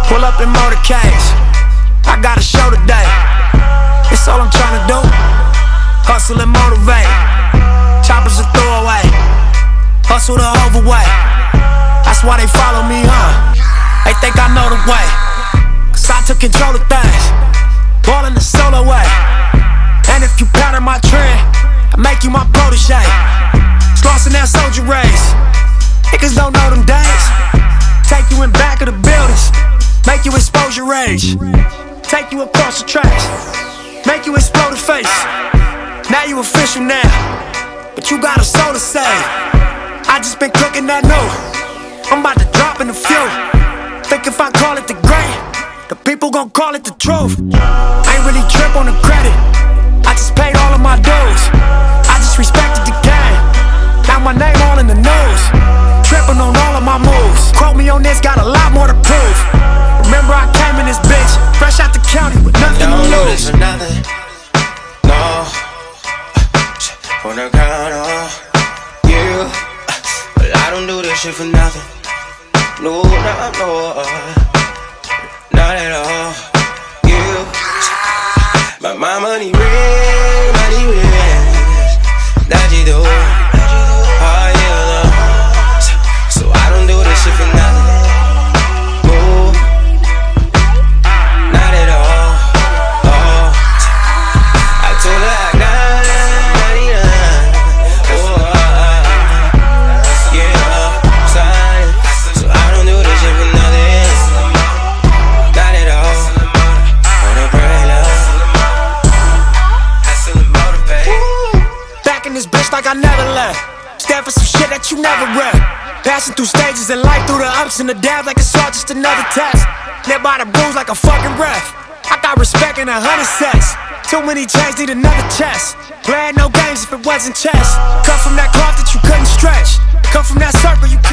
Pull up in motorcades, I got a show today. It's all I'm trying to do, hustle and motivate. Choppers a throwaway, hustle the overweight. That's why they follow me, They think I know the way, cause I took control of things, ballin' the solo way. And if you pattern my trend, I make you my protege. Slossin' that soldier race, niggas don't know them days. Take you in back of the buildings, make you expose your rage. Take you across the tracks, make you explode the face. Now you official now, but you got a soul to save. I just been cooking that new, I'm about to drop in a few. Think if I call it the great, the people gon' call it the truth. I ain't really trip on the credit, I just paid all of my dues. I just respected the game, now my name all in the news. Trippin' on all of my moves, quote me on this, got a lot more to prove. Remember I came in this bitch, fresh out the county with nothing to lose. Don't do this for nothing, no. Wanna count on you, but I don't do this shit for nothing. No, no, not at all. You, but my money real, that you do. Oh yeah, so I don't do this shit for nothing. No, not at all. Oh, I told her I got 99. Oh, yeah, sign. So I don't do this shit for nothing. Not at all. Wanna pray love. Back in this bitch like I never left. Stand for some shit that you never read. Passing through stages in life, through the ups and the downs, like it's all just another test. Live by the rules like a fucking ref. I got respect in 100 sets. Too many chains, need another chest. Playing no games if it wasn't chess. Come from that cloth that you couldn't stretch. Come from that circle you couldn't